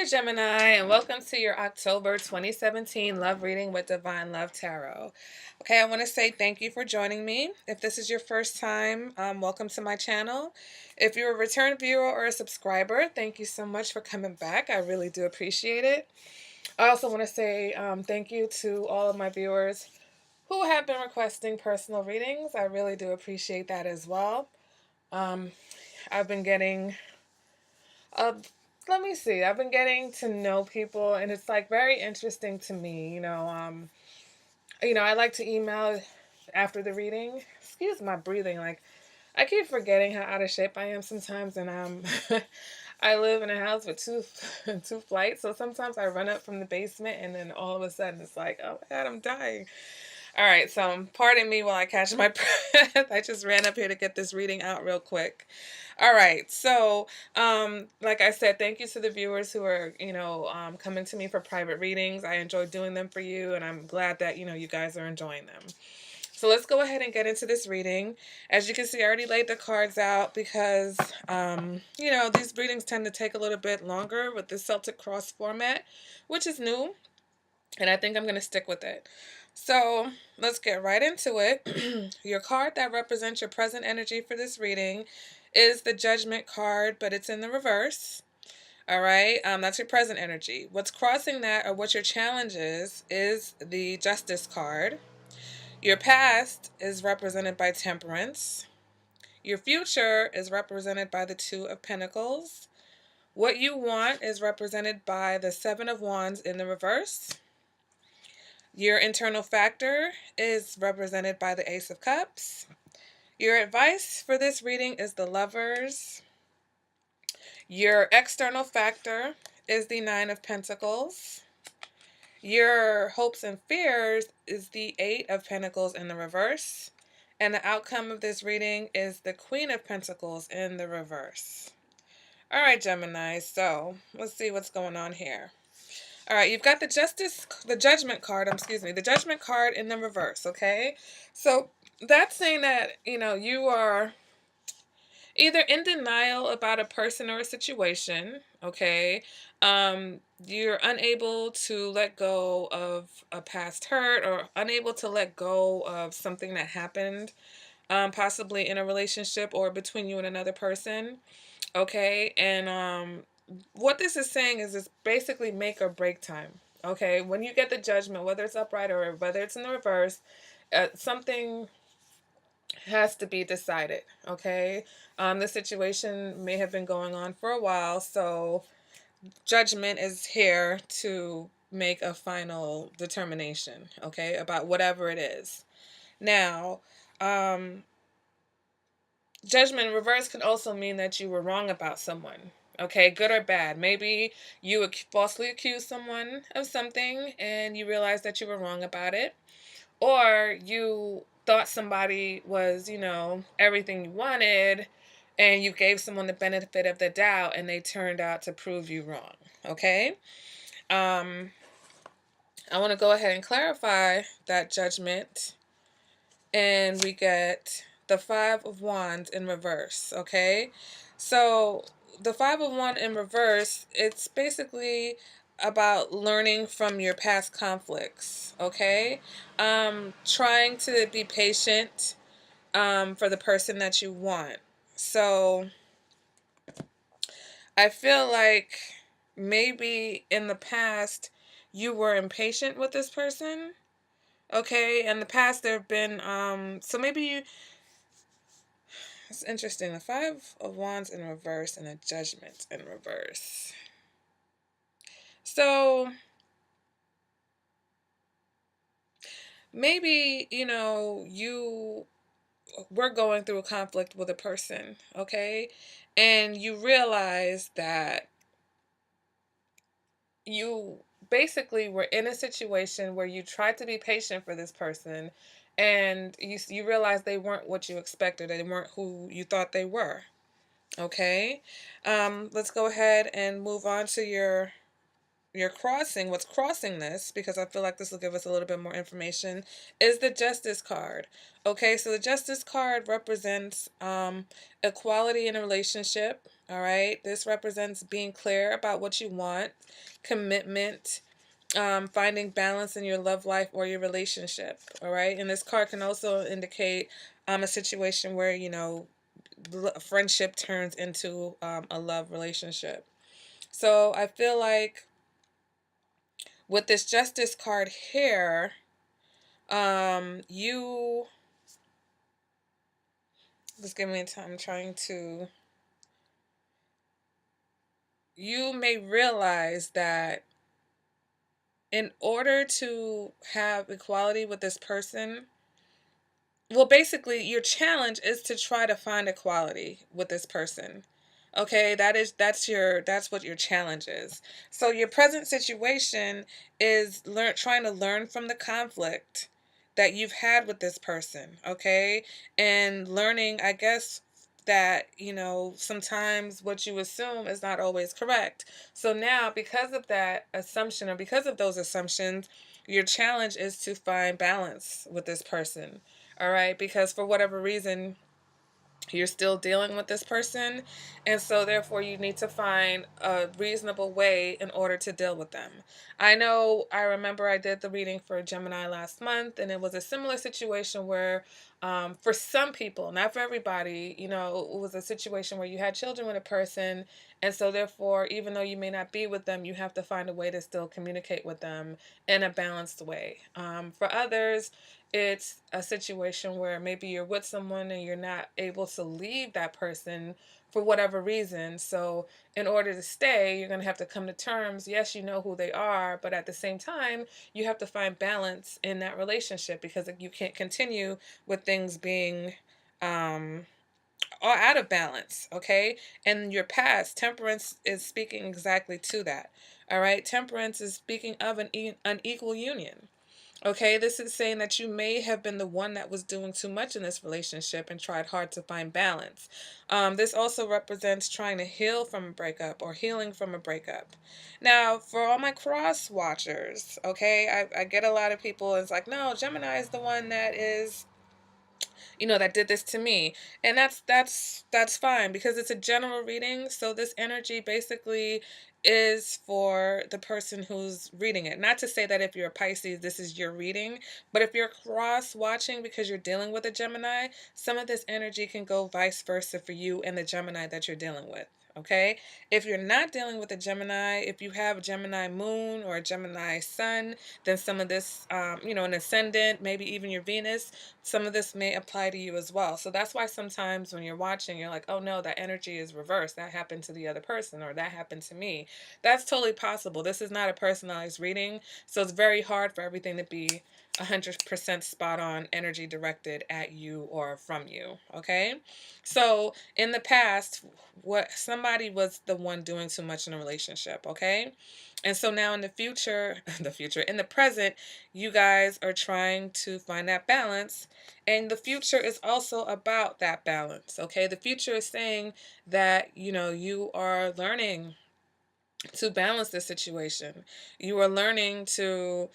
Gemini, and welcome to your October 2017 love reading with Divine Love Tarot. Okay, I want to say thank you for joining me. If this is your first time, welcome to my channel. If you're a return viewer or a subscriber, thank you so much for coming back. I really do appreciate it. I also want to say thank you to all of my viewers who have been requesting personal readings. I really do appreciate that as well. I've been getting uh, let me see. I've been getting to know people, and it's like very interesting to me. I like to email after the reading. Excuse my breathing. Like I keep forgetting how out of shape I am sometimes, and I live in a house with two flights, so sometimes I run up from the basement, and then all of a sudden it's like, oh my god, I'm dying. All right, so pardon me while I catch my breath. I just ran up here to get this reading out real quick. All right, so like I said, thank you to the viewers who are, coming to me for private readings. I enjoy doing them for you, and I'm glad that, you guys are enjoying them. So let's go ahead and get into this reading. As you can see, I already laid the cards out because, these readings tend to take a little bit longer with the Celtic Cross format, which is new, and I think I'm going to stick with it. So let's get right into it. Your card that represents your present energy for this reading is the Judgment card, but it's in the reverse. All right, that's your present energy. What's crossing that, or what your challenge is the Justice card. Your past is represented by Temperance. Your future is represented by the Two of Pentacles. What you want is represented by the Seven of Wands in the reverse. Your internal factor is represented by the Ace of Cups. Your advice for this reading is the Lovers. Your external factor is the Nine of Pentacles. Your hopes and fears is the Eight of Pentacles in the reverse. And the outcome of this reading is the Queen of Pentacles in the reverse. All right, Gemini, so let's see what's going on here. All right, you've got the Judgment card in the reverse, okay? So that's saying that, you are either in denial about a person or a situation, okay? You're unable to let go of a past hurt, or unable to let go of something that happened, possibly in a relationship or between you and another person, okay? And what this is saying is it's basically make or break time, okay? When you get the Judgment, whether it's upright or whether it's in the reverse, something has to be decided, okay? The situation may have been going on for a while, so Judgment is here to make a final determination, okay, about whatever it is. Now, Judgment in reverse can also mean that you were wrong about someone, okay, good or bad. Maybe you falsely accused someone of something and you realized that you were wrong about it. Or you thought somebody was, everything you wanted, and you gave someone the benefit of the doubt, and they turned out to prove you wrong, okay? I want to go ahead and clarify that Judgment, and we get the Five of Wands in reverse, okay? So the Five of Wands in reverse, it's basically about learning from your past conflicts, okay? Trying to be patient for the person that you want. So I feel like maybe in the past you were impatient with this person, okay? In the past there have been, so maybe you, it's interesting, the Five of Wands in reverse and the Judgment in reverse. So maybe, you were going through a conflict with a person, okay? And you realize that you basically were in a situation where you tried to be patient for this person, and you realized they weren't what you expected. They weren't who you thought they were, okay? Let's go ahead and move on to your crossing. What's crossing this, because I feel like this will give us a little bit more information, is the Justice card. Okay, so the Justice card represents equality in a relationship, All right. This represents being clear about what you want, commitment, finding balance in your love life or your relationship. All right. And this card can also indicate a situation where, friendship turns into a love relationship. So I feel like with this justice card here, you just give me a time. I'm trying to. You may realize that in order to have equality with this person, well, basically, your challenge is to try to find equality with this person. Okay, that's what your challenge is. So your present situation is trying to learn from the conflict that you've had with this person, okay? And learning, I guess, that, sometimes what you assume is not always correct. So now, because of that assumption, or because of those assumptions, your challenge is to find balance with this person. All right, because for whatever reason, you're still dealing with this person, and so therefore you need to find a reasonable way in order to deal with them. I remember I did the reading for Gemini last month, and it was a similar situation where, for some people, not for everybody, it was a situation where you had children with a person, and so therefore, even though you may not be with them, you have to find a way to still communicate with them in a balanced way. For others, it's a situation where maybe you're with someone and you're not able to leave that person for whatever reason. So, in order to stay, you're going to have to come to terms. Yes, you know who they are, but at the same time, you have to find balance in that relationship, because you can't continue with things being all out of balance, okay? And your past, temperance is speaking exactly to that. All right, temperance is speaking of an unequal union. Okay, this is saying that you may have been the one that was doing too much in this relationship and tried hard to find balance. This also represents trying to heal from a breakup or healing from a breakup. Now, for all my cross watchers, okay, I get a lot of people, it's like, no, Gemini is the one that is, that did this to me. And that's fine, because it's a general reading. So this energy basically is for the person who's reading it. Not to say that if you're a Pisces, this is your reading, but if you're cross watching because you're dealing with a Gemini, some of this energy can go vice versa for you and the Gemini that you're dealing with. Okay, if you're not dealing with a Gemini, if you have a Gemini moon or a Gemini sun, then some of this, an ascendant, maybe even your Venus, some of this may apply to you as well. So that's why sometimes when you're watching, you're like, oh no, that energy is reversed. That happened to the other person, or that happened to me. That's totally possible. This is not a personalized reading. So it's very hard for everything to be 100% spot on energy directed at you or from you. Okay. So in the past, what somebody was the one doing too much in a relationship. Okay. And so now in the future, in the present, you guys are trying to find that balance. And the future is also about that balance. Okay. The future is saying that, you are learning to balance the situation. You are learning to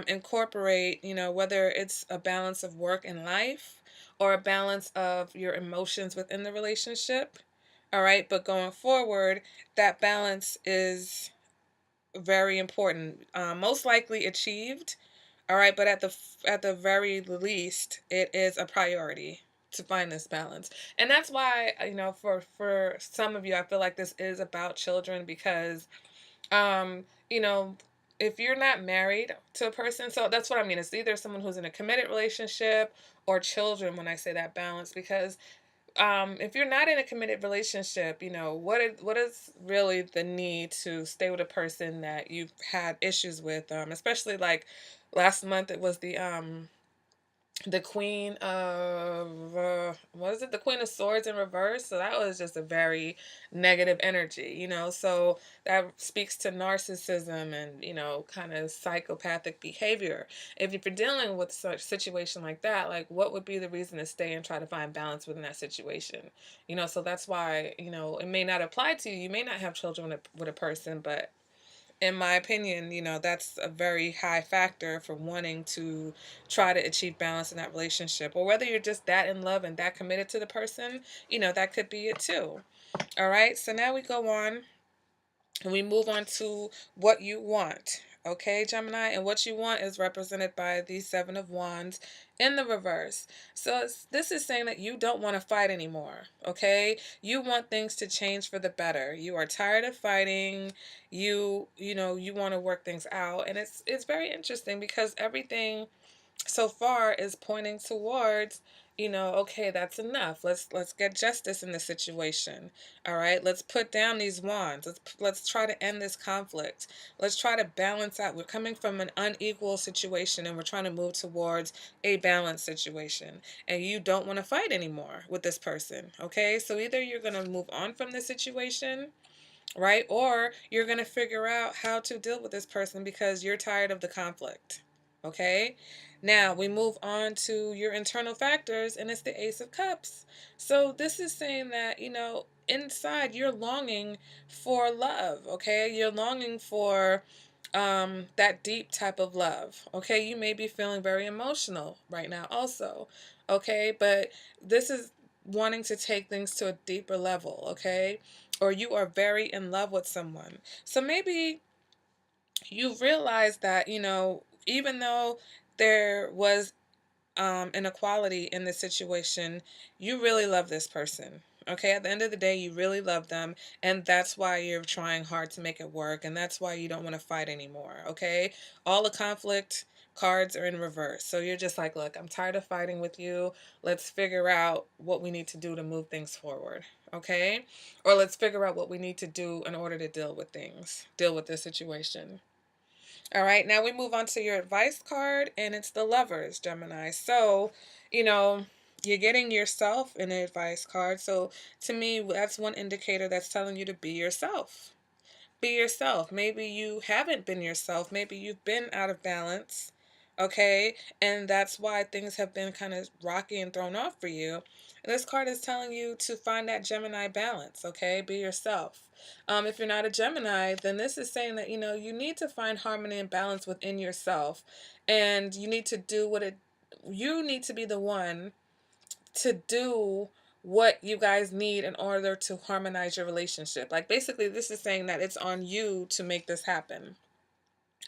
incorporate, whether it's a balance of work and life or a balance of your emotions within the relationship. All right. But going forward, that balance is very important. Most likely achieved. All right, but at the very least, it is a priority to find this balance. And that's why, for some of you, I feel like this is about children, because um, you know, if you're not married to a person, so that's what I mean. It's either someone who's in a committed relationship or children when I say that balance, because if you're not in a committed relationship, what is really the need to stay with a person that you've had issues with, especially like last month it was the queen of what is it, the queen of swords in reverse. So that was just a very negative energy, so that speaks to narcissism and kind of psychopathic behavior. If you're dealing with such situation like that, like what would be the reason to stay and try to find balance within that situation? So that's why, it may not apply to you. You may not have children with a person, but in my opinion, that's a very high factor for wanting to try to achieve balance in that relationship. Or whether you're just that in love and that committed to the person, that could be it too. All right, so now we go on and we move on to what you want. Okay, Gemini, and what you want is represented by the Seven of Wands in the reverse. So this is saying that you don't want to fight anymore. Okay, you want things to change for the better. You are tired of fighting. You want to work things out, and it's very interesting because everything so far is pointing towards, okay, that's enough. Let's get justice in the situation. All right, let's put down these wands. Let's try to end this conflict. Let's try to balance out. We're coming from an unequal situation and we're trying to move towards a balanced situation, and you don't want to fight anymore with this person. Okay, so either you're going to move on from this situation, right, or you're going to figure out how to deal with this person because you're tired of the conflict. Okay, now we move on to your internal factors, and it's the Ace of Cups. So this is saying that, inside you're longing for love. Okay, you're longing for that deep type of love. Okay, you may be feeling very emotional right now also. Okay, but this is wanting to take things to a deeper level. Okay, or you are very in love with someone. So maybe you realize that, even though there was inequality in the situation, you really love this person. Okay, at the end of the day, you really love them, and that's why you're trying hard to make it work, and that's why you don't want to fight anymore. Okay, all the conflict cards are in reverse. So you're just like, look, I'm tired of fighting with you. Let's figure out what we need to do to move things forward. Okay, or let's figure out what we need to do in order to deal with this situation. All right, now we move on to your advice card, and it's the Lovers, Gemini. So, you know, you're getting yourself an advice card. So, to me, that's one indicator that's telling you to be yourself. Be yourself. Maybe you haven't been yourself. Maybe you've been out of balance. Okay. And that's why things have been kind of rocky and thrown off for you. And this card is telling you to find that Gemini balance. Okay. Be yourself. If you're not a Gemini, then this is saying that, you need to find harmony and balance within yourself. And you need to do you need to be the one to do what you guys need in order to harmonize your relationship. Like, basically, this is saying that it's on you to make this happen.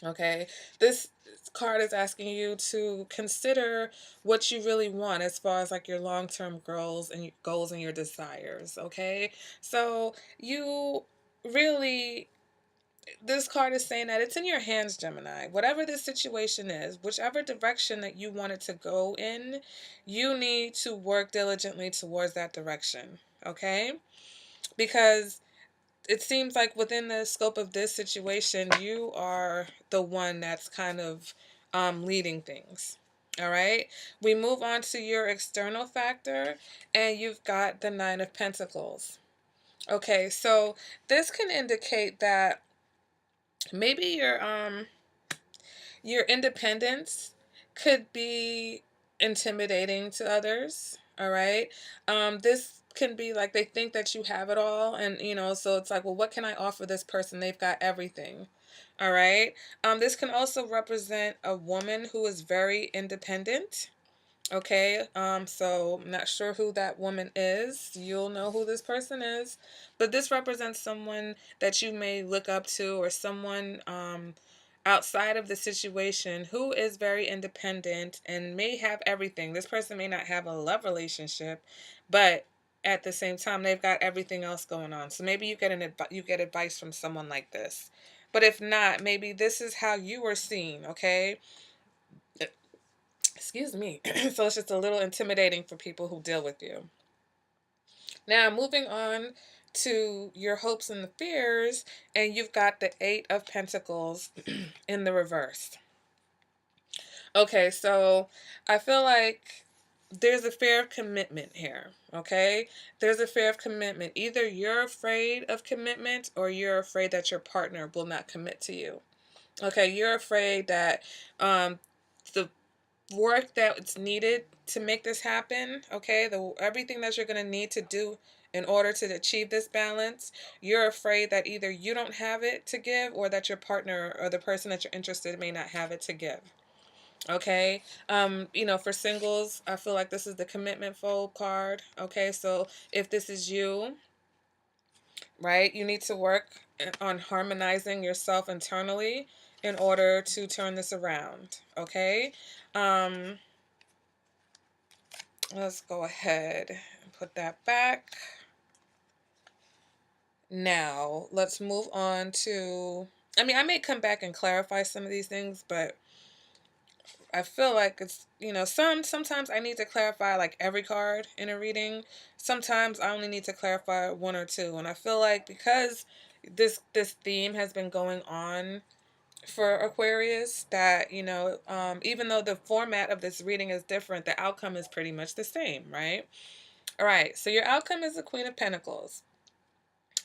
Okay, this card is asking you to consider what you really want as far as like your long-term goals and your desires. Okay, so you really, this card is saying that it's in your hands, Gemini. Whatever the situation is, whichever direction that you want it to go in, you need to work diligently towards that direction. Okay? Because it seems like within the scope of this situation, you are the one that's kind of leading things. All right? We move on to your external factor, and you've got the Nine of Pentacles. Okay, so this can indicate that maybe your independence could be intimidating to others. All right, this can be like they think that you have it all, and so it's like, well, what can I offer this person? They've got everything. All right, this can also represent a woman who is very independent. Okay, so I'm not sure who that woman is. You'll know who this person is, but this represents someone that you may look up to, or someone outside of the situation who is very independent and may have everything. This person may not have a love relationship, but at the same time, they've got everything else going on. So maybe you get advice from someone like this, but if not, maybe this is how you were seen. Okay, excuse me. So it's just a little intimidating for people who deal with you. Now, moving on to your hopes and the fears, and you've got the Eight of Pentacles in the reverse. Okay, so I feel like there's a fear of commitment here. Okay, there's a fear of commitment. Either you're afraid of commitment, or you're afraid that your partner will not commit to you. Okay, you're afraid that the work that's needed to make this happen, okay, everything that you're going to need to do in order to achieve this balance, you're afraid that either you don't have it to give or that your partner or the person that you're interested in may not have it to give. Okay. For singles, I feel like this is the commitment fold card. Okay, so if this is you, right, you need to work on harmonizing yourself internally in order to turn this around. Okay. um let's go ahead and put that back. Now let's move on to, I may come back and clarify some of these things, but I feel like it's, sometimes I need to clarify like every card in a reading. Sometimes I only need to clarify one or two. And I feel like because this theme has been going on for Aquarius, that, even though the format of this reading is different, the outcome is pretty much the same, right? All right, so your outcome is the Queen of Pentacles.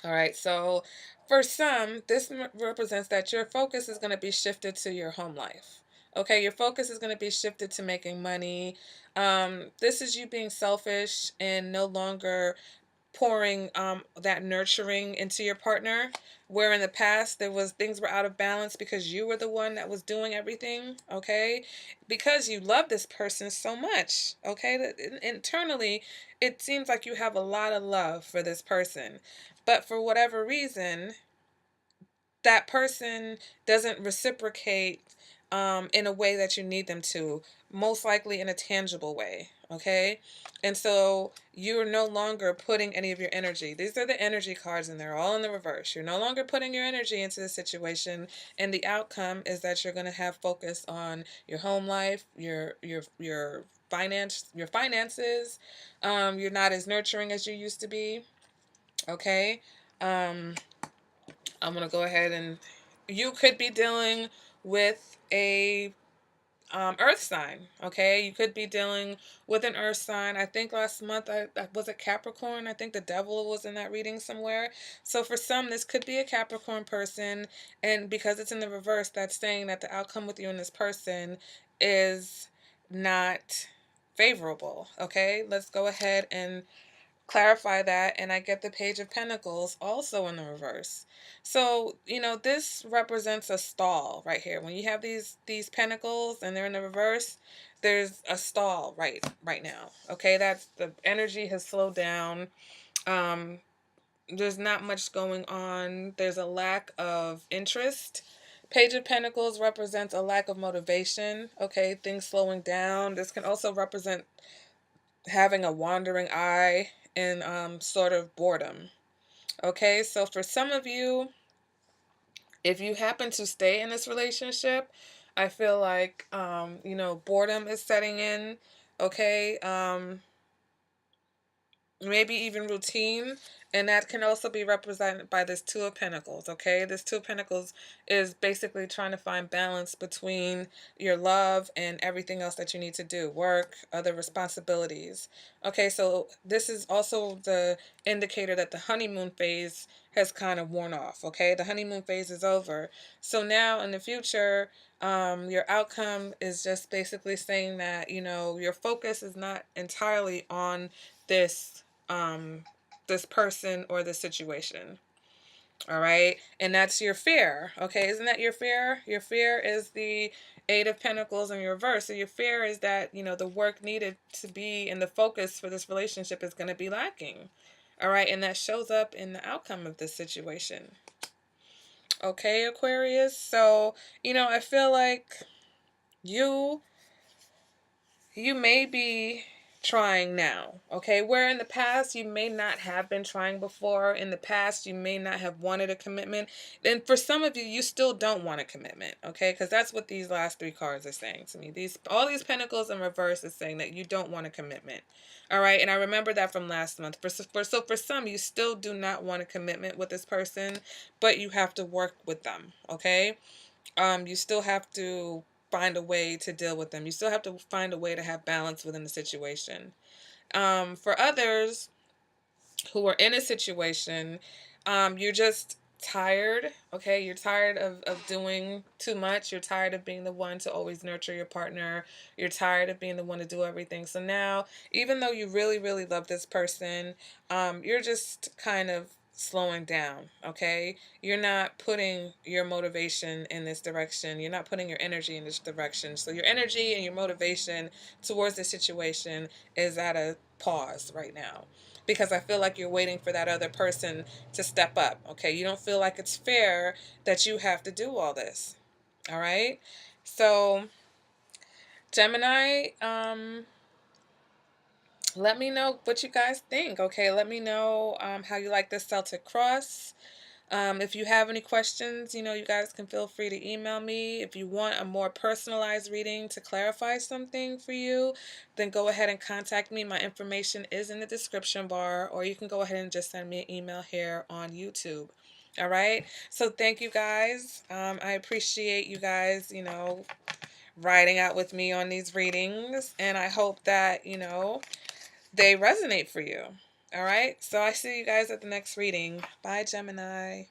All right, so for some, this represents that your focus is going to be shifted to your home life. Okay, your focus is going to be shifted to making money. This is you being selfish and no longer pouring that nurturing into your partner, where in the past there was things were out of balance because you were the one that was doing everything. Okay, because you love this person so much. Okay, that internally it seems like you have a lot of love for this person, but for whatever reason that person doesn't reciprocate in a way that you need them to, most likely in a tangible way. Okay, and so you're no longer putting any of your energy. These are the energy cards, and they're all in the reverse. You're no longer putting your energy into the situation, and the outcome is that you're going to have focus on your home life, your finances. You're not as nurturing as you used to be. Okay. Um, I'm going to go ahead and you could be dealing with a earth sign. Okay, you could be dealing with an earth sign. I think last month I was a Capricorn. I think the devil was in that reading somewhere. So for some, this could be a Capricorn person, and because it's in the reverse, that's saying that the outcome with you and this person is not favorable. Okay, let's go ahead and clarify that, and I get the Page of Pentacles also in the reverse. So this represents a stall right here. When you have these pentacles and they're in the reverse, there's a stall right now. Okay, that's the energy has slowed down. um there's not much going on. There's a lack of interest. Page of Pentacles represents a lack of motivation. Okay, things slowing down. This can also represent having a wandering eye and sort of boredom. Okay, so for some of you, if you happen to stay in this relationship, I feel like boredom is setting in. Okay, maybe even routine, and that can also be represented by this Two of Pentacles. Okay, this Two of Pentacles is basically trying to find balance between your love and everything else that you need to do, work, other responsibilities. Okay, so this is also the indicator that the honeymoon phase has kind of worn off. Okay, the honeymoon phase is over, so now in the future, your outcome is just basically saying that your focus is not entirely on this this person or this situation. All right, and that's your fear. Okay, isn't that your fear? Your fear is the Eight of Pentacles in reverse. So your fear is that the work needed to be and the focus for this relationship is going to be lacking. All right, and that shows up in the outcome of this situation. Okay, Aquarius. So I feel like you you may be trying now. Okay, where in the past you may not have been trying before. In the past you may not have wanted a commitment, and for some of you, you still don't want a commitment. Okay, because that's what these last three cards are saying to me. All these pentacles in reverse is saying that you don't want a commitment. All right, and I remember that from last month. So for some, you still do not want a commitment with this person, but you have to work with them. Okay, you still have to find a way to deal with them. You still have to find a way to have balance within the situation. For others who are in a situation, you're just tired. Okay, you're tired of doing too much. You're tired of being the one to always nurture your partner. You're tired of being the one to do everything. So now, even though you really, really love this person, you're just kind of slowing down. Okay, you're not putting your motivation in this direction. You're not putting your energy in this direction. So your energy and your motivation towards the situation is at a pause right now, because I feel like you're waiting for that other person to step up. Okay, you don't feel like it's fair that you have to do all this. All right, so Gemini, let me know what you guys think. Okay, let me know how you like this Celtic cross. If you have any questions, you guys can feel free to email me. If you want a more personalized reading to clarify something for you, then go ahead and contact me. My information is in the description bar, or you can go ahead and just send me an email here on YouTube. All right. So thank you guys. I appreciate you guys, riding out with me on these readings, and I hope that, they resonate for you. All right. So I see you guys at the next reading. Bye, Gemini.